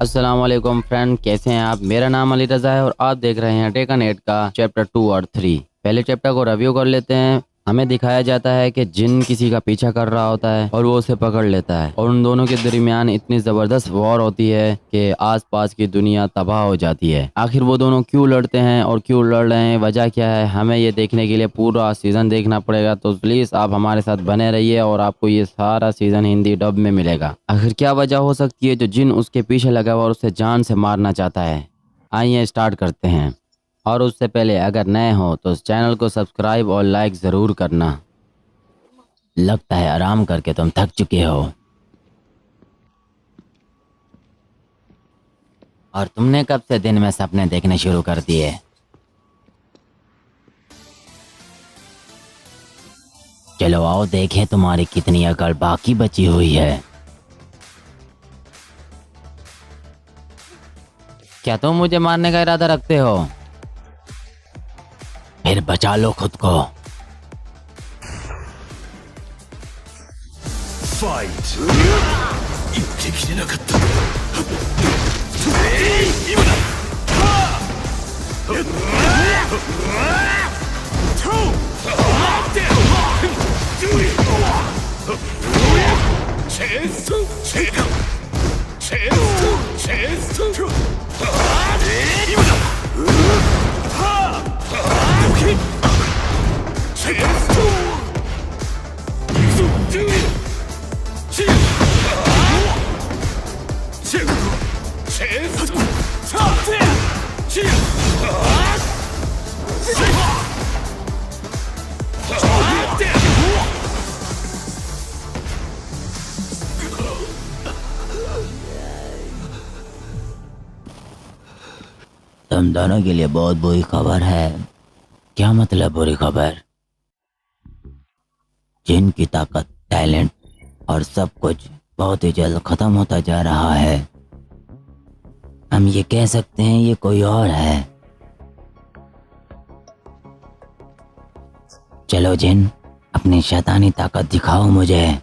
अस्सलाम वालेकुम फ्रेंड, कैसे हैं आप। मेरा नाम अली रज़ा है और आप देख रहे हैं अटैक ऑन 8 का चैप्टर 2 और 3। पहले चैप्टर को रिव्यू कर लेते हैं। हमें दिखाया जाता है कि जिन किसी का पीछा कर रहा होता है और वो उसे पकड़ लेता है और उन दोनों के दरमियान इतनी ज़बरदस्त वॉर होती है कि आसपास की दुनिया तबाह हो जाती है। आखिर वो दोनों क्यों लड़ते हैं और क्यों लड़ रहे हैं, वजह क्या है, हमें ये देखने के लिए पूरा सीज़न देखना पड़ेगा। तो प्लीज़ आप हमारे साथ बने रहिए और आपको ये सारा सीज़न हिंदी डब में मिलेगा। आखिर क्या वजह हो सकती है जो जिन उसके पीछे लगा हुआ और उसे जान से मारना चाहता है। आइए स्टार्ट करते हैं। और उससे पहले अगर नए हो तो इस चैनल को सब्सक्राइब और लाइक ज़रूर करना। लगता है आराम करके तुम थक चुके हो और तुमने कब से दिन में सपने देखने शुरू कर दिए। चलो आओ देखें तुम्हारी कितनी अकल बाकी बची हुई है। क्या तुम मुझे मारने का इरादा रखते हो? फिर बचा लो खुद को। फाइट 一滴でなかった今だチェンソーチェンソーチェンソー今だどけチェンソーतुम दोनों के लिए बहुत बुरी खबर है। क्या मतलब बुरी खबर? जिनकी ताकत, टैलेंट और सब कुछ बहुत ही जल्द खत्म होता जा रहा है। हम ये कह सकते हैं ये कोई और है। चलो जिन, अपनी शैतानी ताकत दिखाओ मुझे।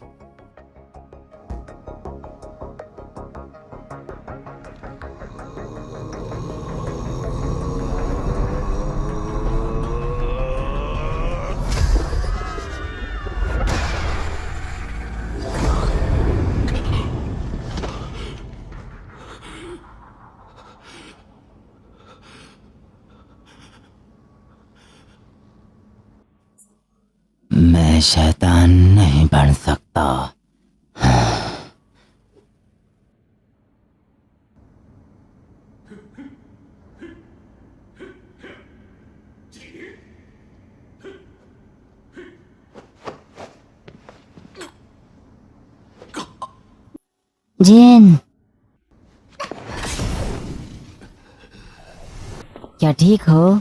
मैं शैतान नहीं बन सकता। जिन, क्या ठीक हो?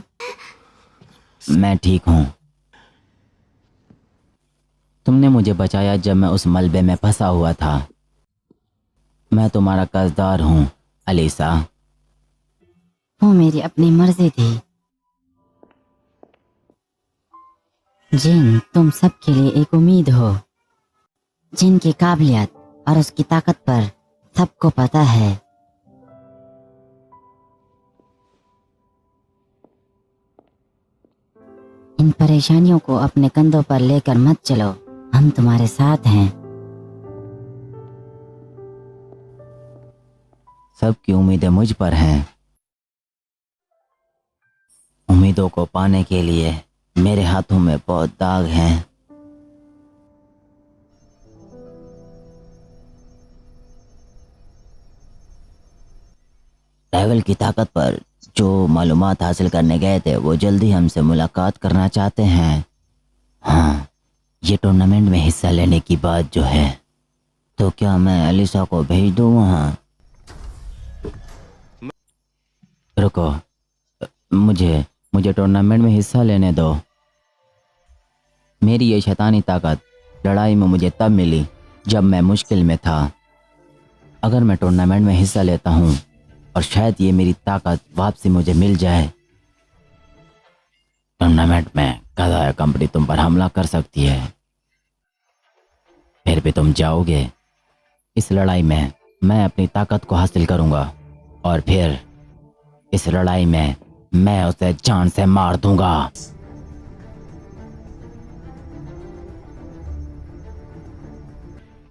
मैं ठीक हूँ। तुमने मुझे बचाया जब मैं उस मलबे में फंसा हुआ था। मैं तुम्हारा कर्जदार हूँ अलीसा। वो मेरी अपनी मर्जी थी। जिन, तुम सबके लिए एक उम्मीद हो। जिन की काबिलियत और उसकी ताकत पर सबको पता है। इन परेशानियों को अपने कंधों पर लेकर मत चलो, हम तुम्हारे साथ हैं। सबकी उम्मीदें मुझ पर हैं। उम्मीदों को पाने के लिए मेरे हाथों में बहुत दाग हैं। ट्रैवल की ताकत पर जो मालूमात हासिल करने गए थे वो जल्दी हमसे मुलाकात करना चाहते हैं। हाँ, ये टूर्नामेंट में हिस्सा लेने की बात जो है, तो क्या मैं अलीसा को भेज दूँ वहाँ? रुको, मुझे टूर्नामेंट में हिस्सा लेने दो। मेरी ये शैतानी ताकत लड़ाई में मुझे तब मिली जब मैं मुश्किल में था। अगर मैं टूर्नामेंट में हिस्सा लेता हूँ और शायद ये मेरी ताकत वापसी मुझे मिल जाए। टूर्नामेंट में कज़ाया कंपनी तुम पर हमला कर सकती है, फिर भी तुम जाओगे। इस लड़ाई में मैं अपनी ताकत को हासिल करूंगा और फिर इस लड़ाई में मैं उसे जान से मार दूंगा।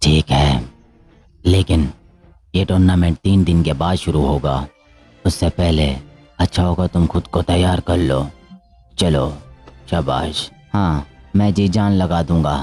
ठीक है, लेकिन ये टूर्नामेंट 3 दिन के बाद शुरू होगा। उससे पहले अच्छा होगा तुम खुद को तैयार कर लो। चलो, शाबाश। हाँ, मैं जी जान लगा दूंगा।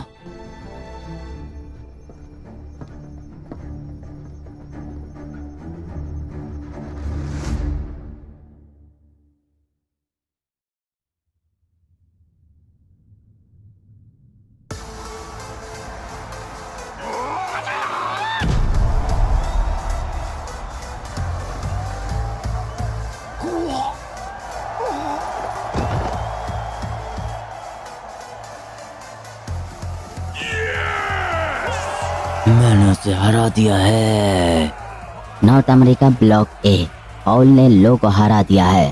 मैंने उसे हरा दिया है। नॉर्थ अमेरिका ब्लॉक ए, पाउल ने लो को हरा दिया है।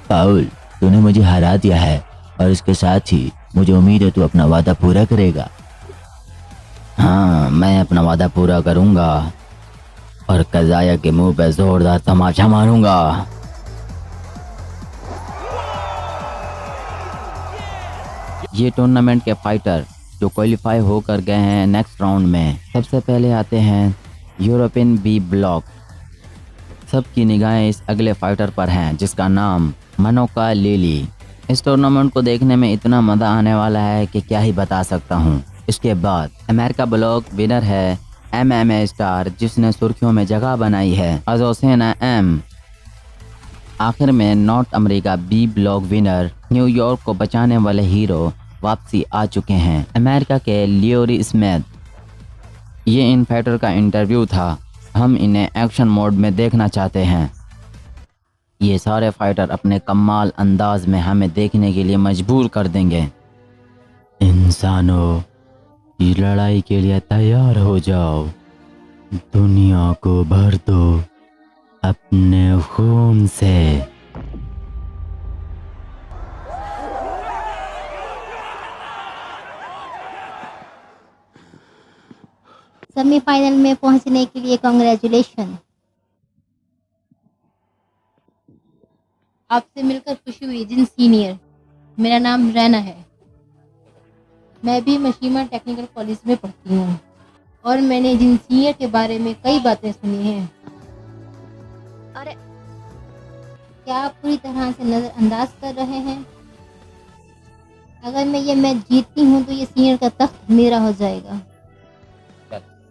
पाउल, तूने मुझे हरा दिया है और इसके साथ ही मुझे उम्मीद है तू अपना वादा पूरा करेगा। हाँ, मैं अपना वादा पूरा करूंगा और कजाया के मुंह पे जोरदार तमाचा मारूंगा। ये टूर्नामेंट के फाइटर जो क्वालिफाई होकर गए हैं नेक्स्ट राउंड में, सबसे पहले आते हैं यूरोपियन बी ब्लॉक। सबकी निगाहें इस अगले फाइटर पर हैं जिसका नाम मनोका लिली। इस टूर्नामेंट को देखने में इतना मज़ा आने वाला है कि क्या ही बता सकता हूँ। इसके बाद अमेरिका ब्लॉक विनर है MMA स्टार जिसने सुर्खियों में जगह बनाई है, अजोसेना एम। आखिर में North America B block winner New York को बचाने वाले हीरो वापसी आ चुके हैं, अमेरिका के लियोरी स्मिथ। ये इन फाइटर का इंटरव्यू था। हम इन्हें एक्शन मोड में देखना चाहते हैं। ये सारे फाइटर अपने कमाल अंदाज में हमें देखने के लिए मजबूर कर देंगे। इंसानों, ये लड़ाई के लिए तैयार हो जाओ। दुनिया को भर दो अपने खून से। सेमीफाइनल में पहुंचने के लिए कांग्रेचुलेशन। आपसे मिलकर खुशी हुई जिन सीनियर। मेरा नाम रैना है। मैं भी मशीमा टेक्निकल कॉलेज में पढ़ती हूँ और मैंने जिन सीनियर के बारे में कई बातें सुनी हैं। अरे, क्या आप पूरी तरह से नज़रअंदाज कर रहे हैं? अगर मैं ये मैच जीतती हूँ तो ये सीनियर का तख्त मेरा हो जाएगा।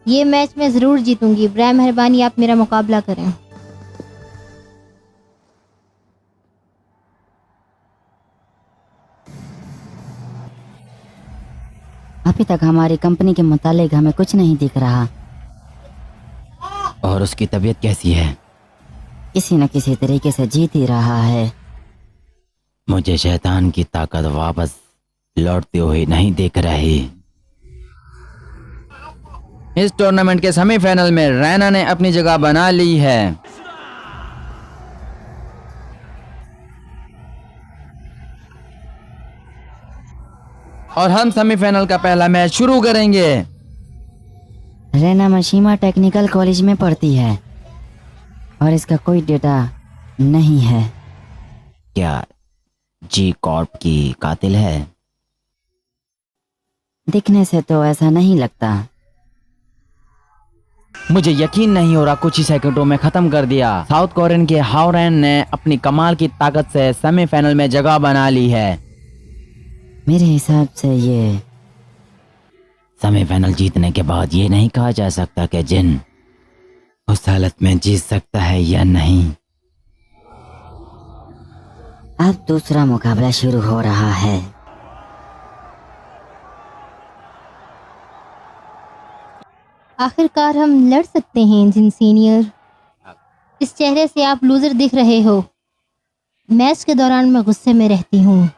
ये मैच मैं ज़रूर जीतूंगी। बराए मेहरबानी आप मेरा मुकाबला करें। अभी तक हमारी कंपनी के मुतालिक हमें कुछ नहीं दिख रहा। और उसकी तबीयत कैसी है? किसी न किसी तरीके से जीत ही रहा है। मुझे शैतान की ताकत वापस लौटती हुई नहीं दिख रही। इस टूर्नामेंट के सेमीफाइनल में रैना ने अपनी जगह बना ली है। और हम सेमीफाइनल का पहला मैच शुरू करेंगे। रैना मशीमा टेक्निकल कॉलेज में पढ़ती है और इसका कोई डेटा नहीं है। क्या जी कॉर्प की कातिल है? दिखने से तो ऐसा नहीं लगता। मुझे यकीन नहीं हो रहा, कुछ ही सेकंडों में खत्म कर दिया। साउथ कोरियन के हाओरेन ने अपनी कमाल की ताकत से सेमीफाइनल में जगह बना ली है। मेरे हिसाब से ये सेमीफाइनल जीतने के बाद ये नहीं कहा जा सकता कि जिन उस हालत में जीत सकता है या नहीं। अब दूसरा मुकाबला शुरू हो रहा है। आखिरकार हम लड़ सकते हैं जिन सीनियर। इस चेहरे से आप लूजर दिख रहे हो। मैच के दौरान मैं गुस्से में रहती हूँ।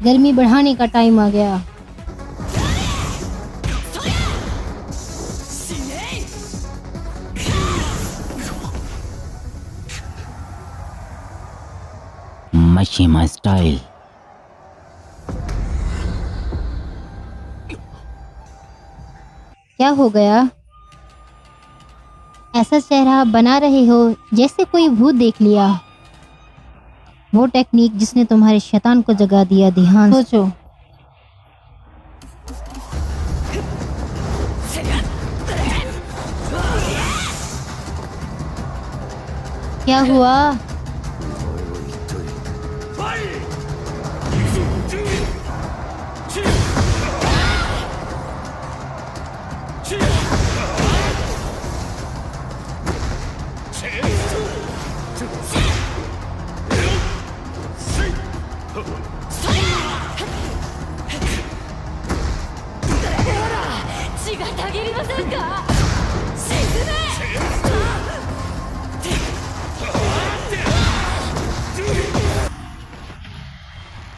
गर्मी बढ़ाने का टाइम आ गया। मशीमा स्टाइल। क्या हो गया? ऐसा चेहरा बना रहे हो जैसे कोई भूत देख लिया। वो टेक्निक जिसने तुम्हारे शैतान को जगा दिया, ध्यान सोचो। क्या हुआ?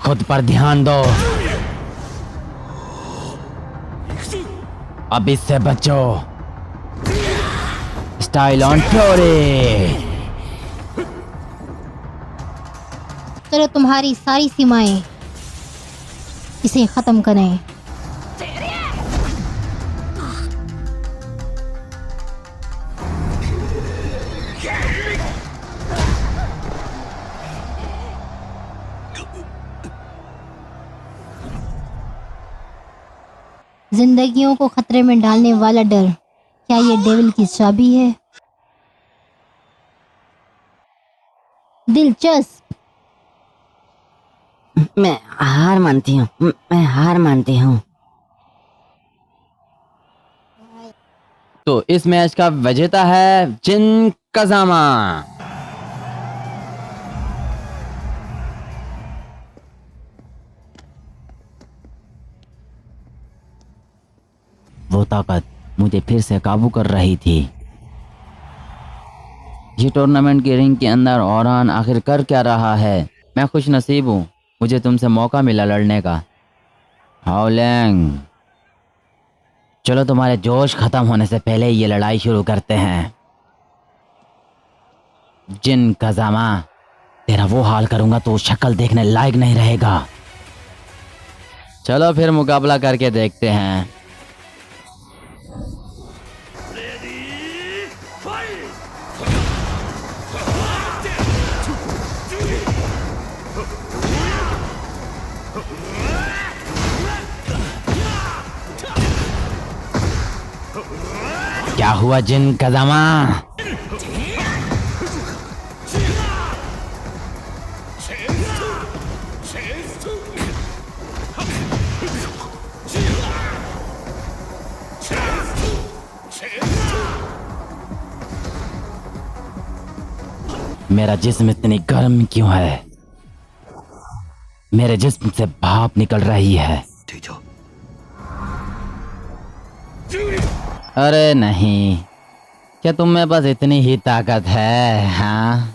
खुद पर ध्यान दो, अब इससे बचो। Style on fury. चलो तुम्हारी सारी सीमाएं इसे खत्म करें। जिंदगियों को खतरे में डालने वाला डर, क्या ये डेविल की चाबी है? दिलचस्प। मैं हार मानती हूँ, मैं हार मानती हूँ। तो इस मैच का विजेता है जिन कज़ामा। वो ताकत मुझे फिर से काबू कर रही थी। ये टूर्नामेंट की रिंग के अंदर औरान आखिर कर क्या रहा है? मैं खुश नसीब हूँ, मुझे तुमसे मौका मिला लड़ने का। हाओलैंग, चलो तुम्हारे जोश खत्म होने से पहले ये लड़ाई शुरू करते हैं। जिन कज़ामा, तेरा वो हाल करूंगा तो शक्ल देखने लायक नहीं रहेगा। चलो फिर मुकाबला करके देखते हैं। क्या हुआ जिन कज़ामा? मेरा जिस्म इतनी गर्म क्यों है? मेरे जिस्म से भाप निकल रही है। अरे नहीं, क्या तुम में बस इतनी ही ताकत है? हाँ,